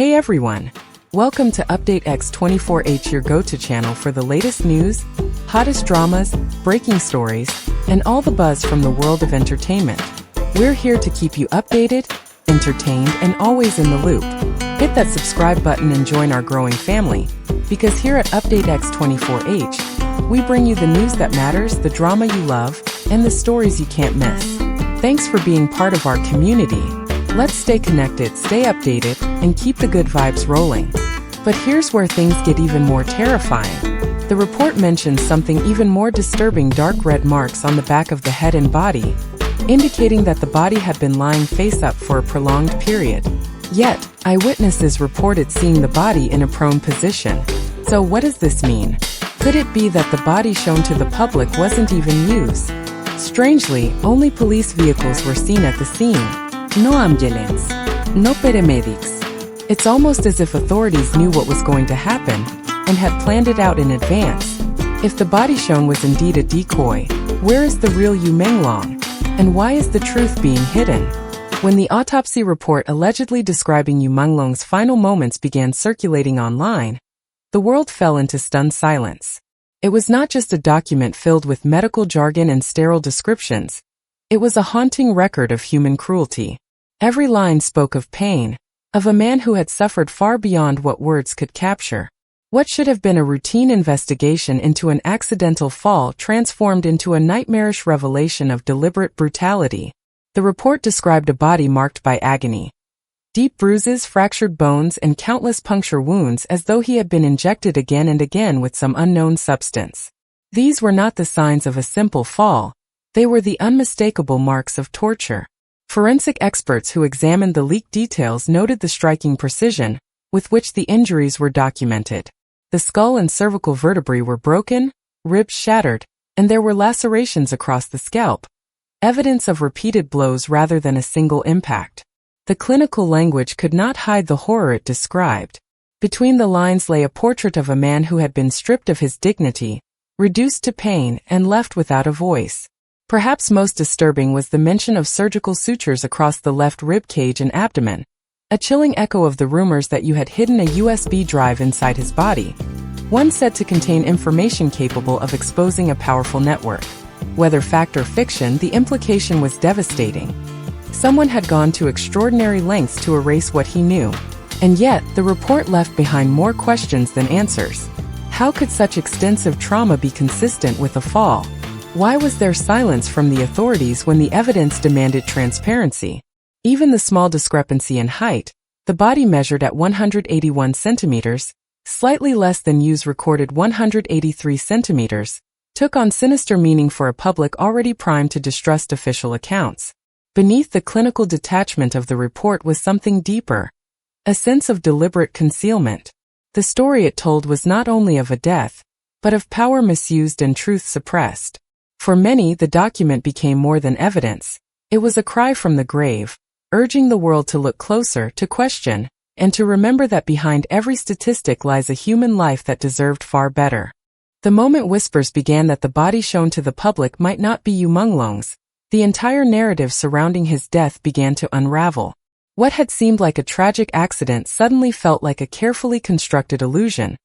Hey everyone! Welcome to Update X24H, your go-to channel for the latest news, hottest dramas, breaking stories, and all the buzz from the world of entertainment. We're here to keep you updated, entertained, and always in the loop. Hit that subscribe button and join our growing family, because here at Update X24H, we bring you the news that matters, the drama you love, and the stories you can't miss. Thanks for being part of our community. Let's stay connected, stay updated, and keep the good vibes rolling. But here's where things get even more terrifying. The report mentions something even more disturbing: dark red marks on the back of the head and body, indicating that the body had been lying face up for a prolonged period. Yet, eyewitnesses reported seeing the body in a prone position. So what does this mean? Could it be that the body shown to the public wasn't even used? Strangely, only police vehicles were seen at the scene. No ambulance, no paramedics. It's almost as if authorities knew what was going to happen and had planned it out in advance. If the body shown was indeed a decoy, where is the real Menglong? And why is the truth being hidden? When the autopsy report allegedly describing Menglong's final moments began circulating online, the world fell into stunned silence. It was not just a document filled with medical jargon and sterile descriptions. It was a haunting record of human cruelty. Every line spoke of pain, of a man who had suffered far beyond what words could capture. What should have been a routine investigation into an accidental fall transformed into a nightmarish revelation of deliberate brutality. The report described a body marked by agony. Deep bruises, fractured bones, and countless puncture wounds, as though he had been injected again and again with some unknown substance. These were not the signs of a simple fall. They were the unmistakable marks of torture. Forensic experts who examined the leaked details noted the striking precision with which the injuries were documented. The skull and cervical vertebrae were broken, ribs shattered, and there were lacerations across the scalp, evidence of repeated blows rather than a single impact. The clinical language could not hide the horror it described. Between the lines lay a portrait of a man who had been stripped of his dignity, reduced to pain, and left without a voice. Perhaps most disturbing was the mention of surgical sutures across the left rib cage and abdomen, a chilling echo of the rumors that you had hidden a USB drive inside his body, one said to contain information capable of exposing a powerful network. Whether fact or fiction, the implication was devastating. Someone had gone to extraordinary lengths to erase what he knew. And yet, the report left behind more questions than answers. How could such extensive trauma be consistent with a fall? Why was there silence from the authorities when the evidence demanded transparency? Even the small discrepancy in height, the body measured at 181 centimeters, slightly less than Yu's recorded 183 centimeters, took on sinister meaning for a public already primed to distrust official accounts. Beneath the clinical detachment of the report was something deeper, a sense of deliberate concealment. The story it told was not only of a death, but of power misused and truth suppressed. For many, the document became more than evidence. It was a cry from the grave, urging the world to look closer, to question, and to remember that behind every statistic lies a human life that deserved far better. The moment whispers began that the body shown to the public might not be Menglong's, the entire narrative surrounding his death began to unravel. What had seemed like a tragic accident suddenly felt like a carefully constructed illusion,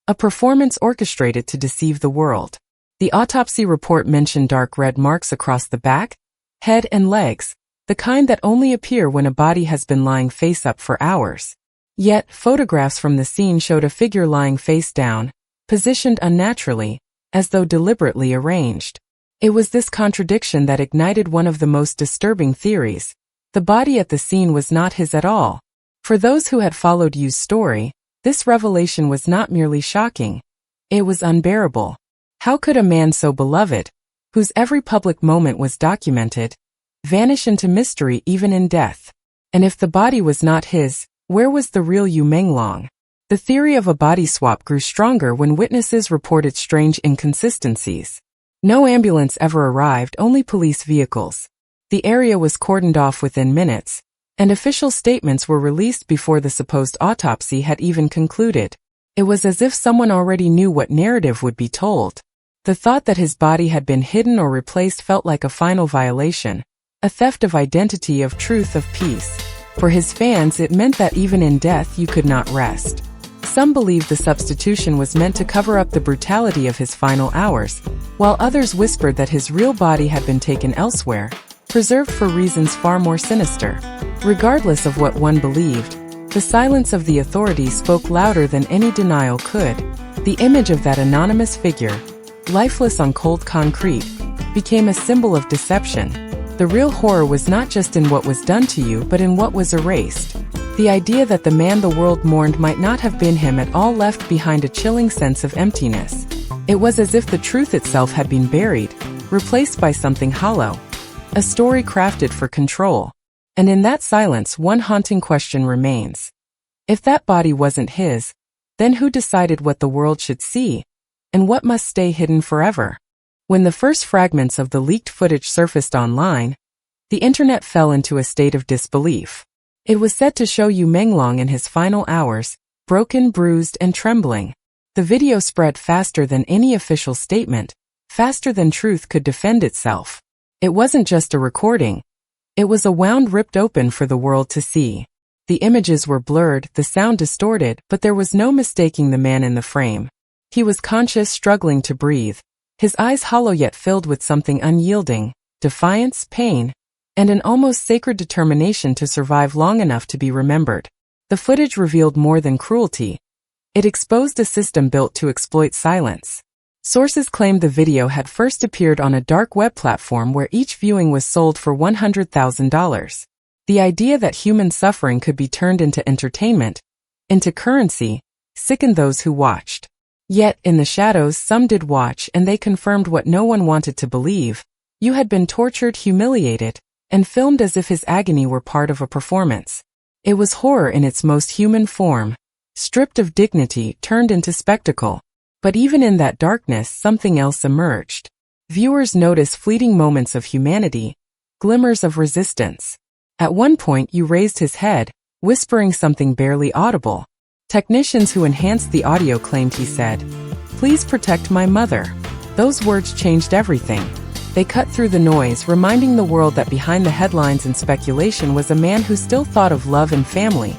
a performance orchestrated to deceive the world. The autopsy report mentioned dark red marks across the back, head, and legs, the kind that only appear when a body has been lying face up for hours. Yet, photographs from the scene showed a figure lying face down, positioned unnaturally, as though deliberately arranged. It was this contradiction that ignited one of the most disturbing theories. The body at the scene was not his at all. For those who had followed Yu's story, this revelation was not merely shocking. It was unbearable. How could a man so beloved, whose every public moment was documented, vanish into mystery even in death? And if the body was not his, where was the real Menglong? The theory of a body swap grew stronger when witnesses reported strange inconsistencies. No ambulance ever arrived, only police vehicles. The area was cordoned off within minutes, and official statements were released before the supposed autopsy had even concluded. It was as if someone already knew what narrative would be told. The thought that his body had been hidden or replaced felt like a final violation, a theft of identity, of truth, of peace. For his fans, it meant that even in death you could not rest. Some believed the substitution was meant to cover up the brutality of his final hours, while others whispered that his real body had been taken elsewhere, preserved for reasons far more sinister. Regardless of what one believed, the silence of the authorities spoke louder than any denial could. The image of that anonymous figure, lifeless on cold concrete, became a symbol of deception. The real horror was not just in what was done to you but in what was erased. The idea that the man the world mourned might not have been him at all left behind a chilling sense of emptiness. It was as if the truth itself had been buried, replaced by something hollow. A story crafted for control. And in that silence, one haunting question remains. If that body wasn't his, then who decided what the world should see, and what must stay hidden forever? When the first fragments of the leaked footage surfaced online, the internet fell into a state of disbelief. It was said to show you Menglong in his final hours, broken, bruised, and trembling. The video spread faster than any official statement, faster than truth could defend itself. It wasn't just a recording. It was a wound ripped open for the world to see. The images were blurred, the sound distorted, but there was no mistaking the man in the frame. He was conscious, struggling to breathe, his eyes hollow yet filled with something unyielding, defiance, pain, and an almost sacred determination to survive long enough to be remembered. The footage revealed more than cruelty. It exposed a system built to exploit silence. Sources claimed the video had first appeared on a dark web platform where each viewing was sold for $100,000. The idea that human suffering could be turned into entertainment, into currency, sickened those who watched. Yet, in the shadows, some did watch, and they confirmed what no one wanted to believe. You had been tortured, humiliated, and filmed as if his agony were part of a performance. It was horror in its most human form, stripped of dignity, turned into spectacle. But even in that darkness, something else emerged. Viewers noticed fleeting moments of humanity, glimmers of resistance. At one point, you raised his head, whispering something barely audible. Technicians who enhanced the audio claimed he said, "Please protect my mother." Those words changed everything. They cut through the noise, reminding the world that behind the headlines and speculation was a man who still thought of love and family,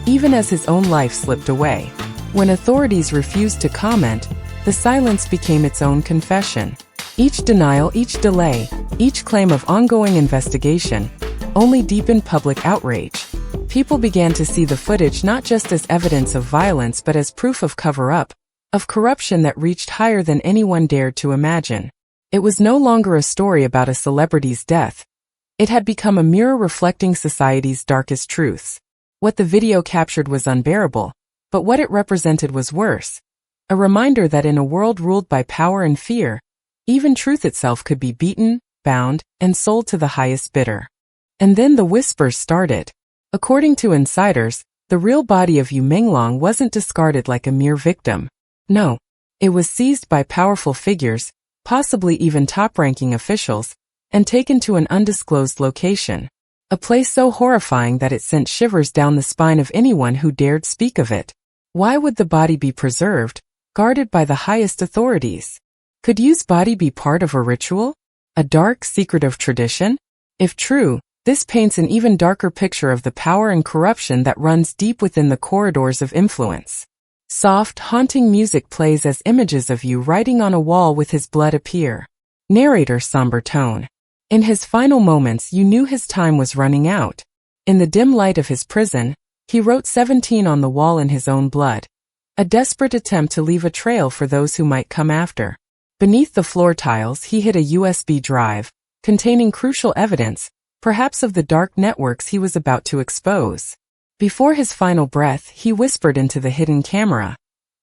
even as his own life slipped away. When authorities refused to comment, the silence became its own confession. Each denial, each delay, each claim of ongoing investigation only deepened public outrage. People began to see the footage not just as evidence of violence but as proof of cover-up, of corruption that reached higher than anyone dared to imagine. It was no longer a story about a celebrity's death. It had become a mirror reflecting society's darkest truths. What the video captured was unbearable, but what it represented was worse. A reminder that in a world ruled by power and fear, even truth itself could be beaten, bound, and sold to the highest bidder. And then the whispers started. According to insiders, the real body of Menglong wasn't discarded like a mere victim. No, it was seized by powerful figures, possibly even top-ranking officials, and taken to an undisclosed location. A place so horrifying that it sent shivers down the spine of anyone who dared speak of it. Why would the body be preserved, guarded by the highest authorities? Could Yu's body be part of a ritual? A dark, secretive tradition? If true, this paints an even darker picture of the power and corruption that runs deep within the corridors of influence. Soft, haunting music plays as images of Yu writing on a wall with his blood appear. Narrator somber tone. In his final moments, you knew his time was running out. In the dim light of his prison, he wrote 17 on the wall in his own blood. A desperate attempt to leave a trail for those who might come after. Beneath the floor tiles, he hid a USB drive, containing crucial evidence, perhaps of the dark networks he was about to expose. Before his final breath, he whispered into the hidden camera,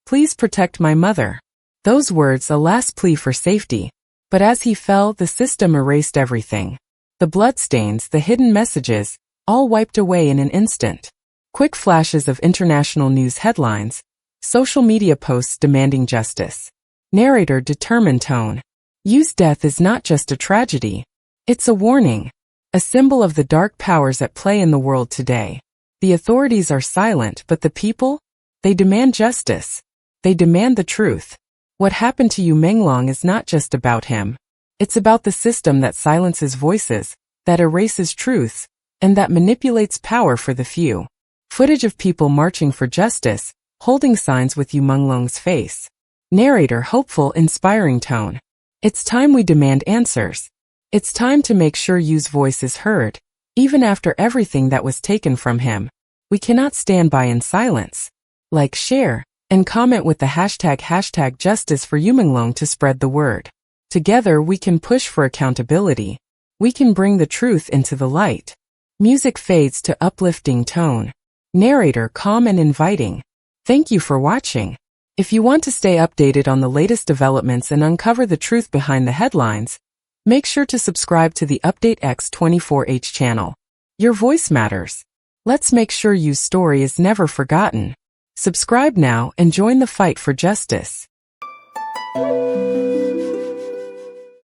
"Please protect my mother." Those words, a last plea for safety. But as he fell, the system erased everything. The bloodstains, the hidden messages, all wiped away in an instant. Quick flashes of international news headlines, social media posts demanding justice. Narrator determined tone. Yu's death is not just a tragedy. It's a warning. A symbol of the dark powers at play in the world today. The authorities are silent, but the people? They demand justice. They demand the truth. What happened to Menglong is not just about him. It's about the system that silences voices, that erases truths, and that manipulates power for the few. Footage of people marching for justice, holding signs with Menglong's face. Narrator hopeful, inspiring tone. It's time we demand answers. It's time to make sure Yu's voice is heard, even after everything that was taken from him. We cannot stand by in silence. Like, share, and comment with the hashtag justice for Menglong to spread the word. Together we can push for accountability. We can bring the truth into the light. Music fades to uplifting tone. Narrator calm and inviting. Thank you for watching. If you want to stay updated on the latest developments and uncover the truth behind the headlines, make sure to subscribe to the Update X24H channel. Your voice matters. Let's make sure Yu's story is never forgotten. Subscribe now and join the fight for justice.